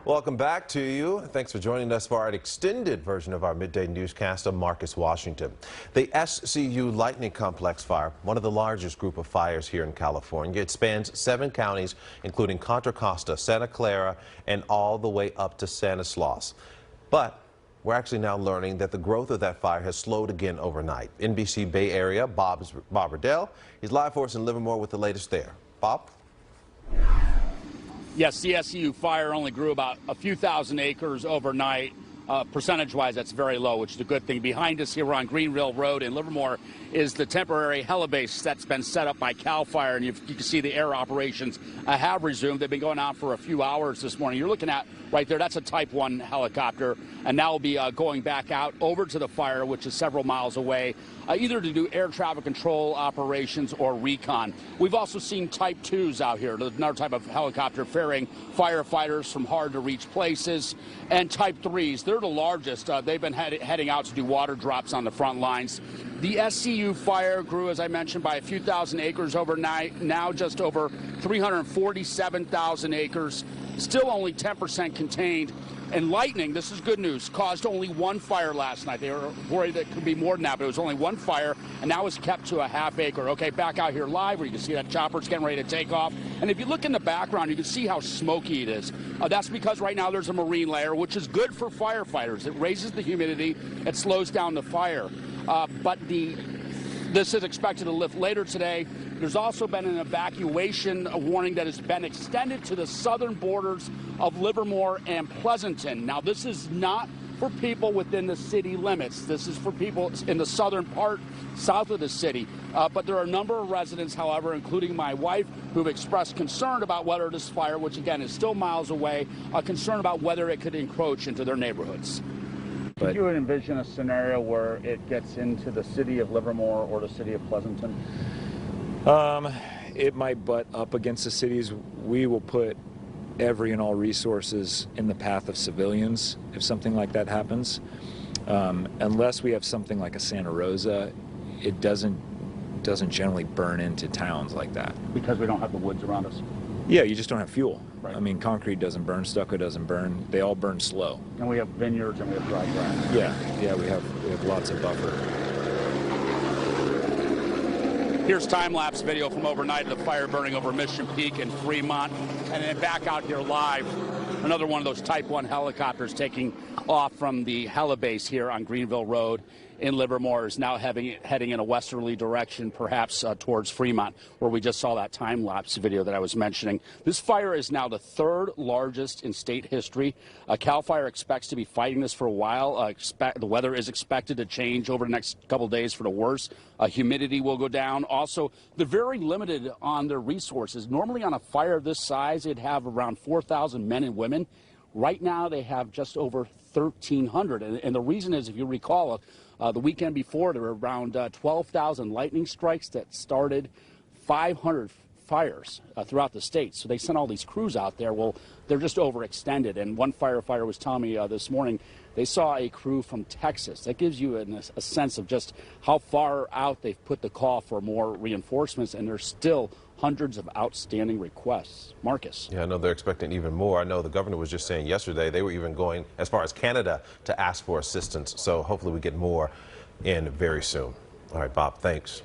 Welcome back to you. Thanks for joining us for an extended version of our midday newscast. I'm Marcus Washington. The SCU Lightning Complex Fire, one of the largest group of fires here in California. It spans 7 counties, including Contra Costa, Santa Clara, and all the way up to Stanislaus. But we're actually now learning that the growth of that fire has slowed again overnight. NBC Bay Area, Bob Riddell, he's live for us in Livermore with the latest there. Bob? Yes, the SCU fire only grew about a few thousand acres overnight. Percentage-wise, that's very low, which is a good thing. Behind us here on Greenville Road in Livermore is the temporary helibase that's been set up by CAL FIRE, and you can see the air operations have resumed. They've been going on for a few hours this morning. You're looking at right there, that's a Type 1 helicopter, and now will be going back out over to the fire, which is several miles away, either to do air traffic control operations or recon. We've also seen Type 2s out here, another type of helicopter ferrying firefighters from hard-to-reach places, and Type 3s. They're the largest. They've been heading out to do water drops on the front lines. The SCU fire grew, as I mentioned, by a few thousand acres overnight, now just over 347,000 acres, still only 10% contained. And lightning, this is good news, caused only one fire last night. They were worried that it could be more than that, but it was only one fire, and now it's kept to a half acre. Okay, back out here live where you can see that chopper's getting ready to take off. And if you look in the background, you can see how smoky it is. That's because right now there's a marine layer, which is good for firefighters. It raises the humidity, it slows down the fire. This is expected to lift later today. There's also been an evacuation warning that has been extended to the southern borders of Livermore and Pleasanton. Now, this is not for people within the city limits. This is for people in the southern part, south of the city. But there are a number of residents, however, including my wife, who've expressed concern about whether this fire, which again is still miles away, are concerned about whether it could encroach into their neighborhoods. Could you envision a scenario where it gets into the city of Livermore or the city of Pleasanton? It might butt up against the cities. We will put every and all resources in the path of civilians if something like that happens. Unless we have something like a Santa Rosa, it doesn't generally burn into towns like that. Because we don't have the woods around us? Yeah, you just don't have fuel. Right. I mean, concrete doesn't burn, stucco doesn't burn. They all burn slow. And we have vineyards and we have dry grass. Yeah, we have lots of buffer. Here's time-lapse video from overnight of the fire burning over Mission Peak and Fremont. And then back out here live, another one of those Type 1 helicopters taking off from the helibase here on Greenville Road in Livermore is now heading in a westerly direction, perhaps towards Fremont, where we just saw that time-lapse video that I was mentioning. This fire is now the 3rd largest in state history. CAL FIRE expects to be fighting this for a while. The weather is expected to change over the next couple days for the worse. Humidity will go down. Also, they're very limited on their resources. Normally on a fire this size, they'd have around 4,000 men and women. Right now, they have just over 1,300. And the reason is, if you recall, the weekend before, there were around 12,000 lightning strikes that started 500 fires throughout the state. So they sent all these crews out there. Well, they're just overextended. And one firefighter was telling me this morning they saw a crew from Texas. That gives you a sense of just how far out they've put the call for more reinforcements, and there's still hundreds of outstanding requests. Marcus. Yeah, I know they're expecting even more. I know the governor was just saying yesterday they were even going as far as Canada to ask for assistance. So hopefully we get more in very soon. All right, Bob, thanks.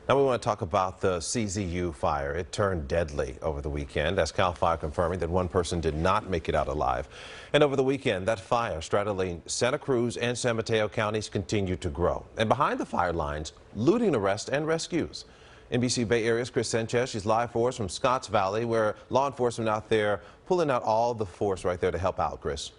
Now we want to talk about the CZU fire. It turned deadly over the weekend, as CAL FIRE confirming that one person did not make it out alive. And over the weekend, that fire straddling Santa Cruz and San Mateo counties continued to grow. And behind the fire lines, looting arrests and rescues. NBC Bay Area's Chris Sanchez, she's live for us from Scotts Valley, where law enforcement out there pulling out all the force right there to help out. Chris.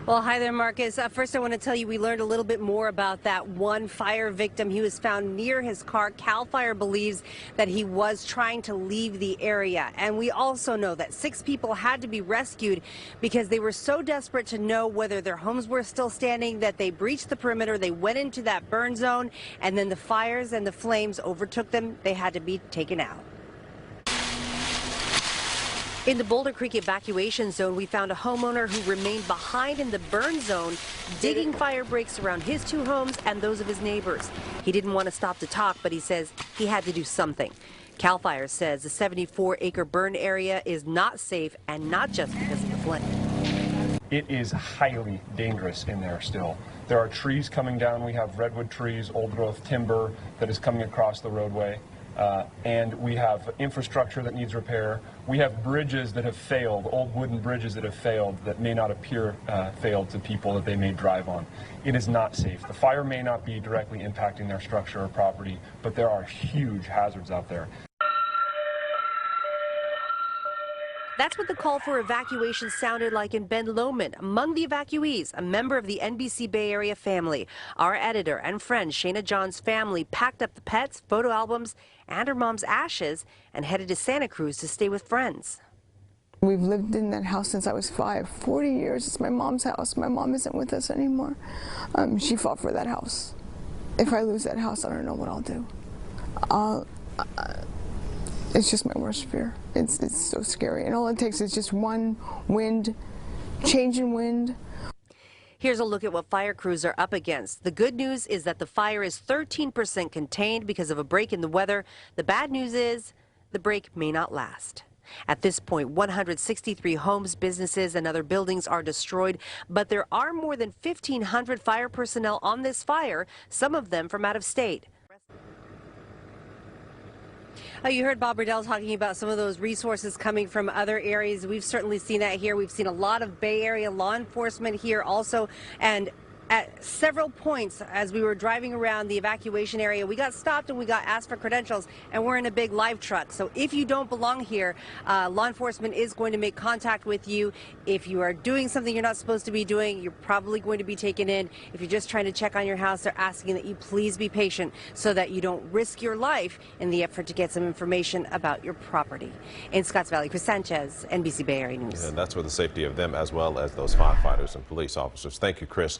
Well, hi there, Marcus. First, I want to tell you we learned a little bit more about that one fire victim. He was found near his car. CAL FIRE believes that he was trying to leave the area. And we also know that 6 people had to be rescued because they were so desperate to know whether their homes were still standing that they breached the perimeter. They went into that burn zone, and then the fires and the flames overtook them. They had to be taken out. In the Boulder Creek evacuation zone, we found a homeowner who remained behind in the burn zone, digging fire breaks around his 2 homes and those of his neighbors. He didn't want to stop to talk, but he says he had to do something. CAL FIRE says the 74-acre burn area is not safe, and not just because of the flood. It is highly dangerous in there still. There are trees coming down. We have redwood trees, old growth timber that is coming across the roadway. And we have infrastructure that needs repair. We have bridges that have failed, old wooden bridges that have failed that may not appear failed to people that they may drive on. It is not safe. The fire may not be directly impacting their structure or property, but there are huge hazards out there. That's what the call for evacuation sounded like in Ben Lomond. Among the evacuees, a member of the NBC Bay Area family. Our editor and friend Shayna John's family packed up the pets, photo albums, and her mom's ashes and headed to Santa Cruz to stay with friends. We've lived in that house since I was 5. 40 years. It's my mom's house. My mom isn't with us anymore. She fought for that house. If I lose that house, I don't know what I'll do. It's just my worst fear. It's so scary. And all it takes is just one wind, change in wind. Here's a look at what fire crews are up against. The good news is that the fire is 13% contained because of a break in the weather. The bad news is the break may not last. At this point, 163 homes, businesses, and other buildings are destroyed, but there are more than 1,500 fire personnel on this fire, some of them from out of state. You heard Bob Riddell talking about some of those resources coming from other areas. We've certainly seen that here. We've seen a lot of Bay Area law enforcement here also. And at several points as we were driving around the evacuation area, we got stopped and we got asked for credentials, and we're in a big live truck. So if you don't belong here, law enforcement is going to make contact with you. If you are doing something you're not supposed to be doing, you're probably going to be taken in. If you're just trying to check on your house, they're asking that you please be patient so that you don't risk your life in the effort to get some information about your property. In Scotts Valley, Chris Sanchez, NBC Bay Area News. And that's for the safety of them as well as those firefighters and police officers. Thank you, Chris.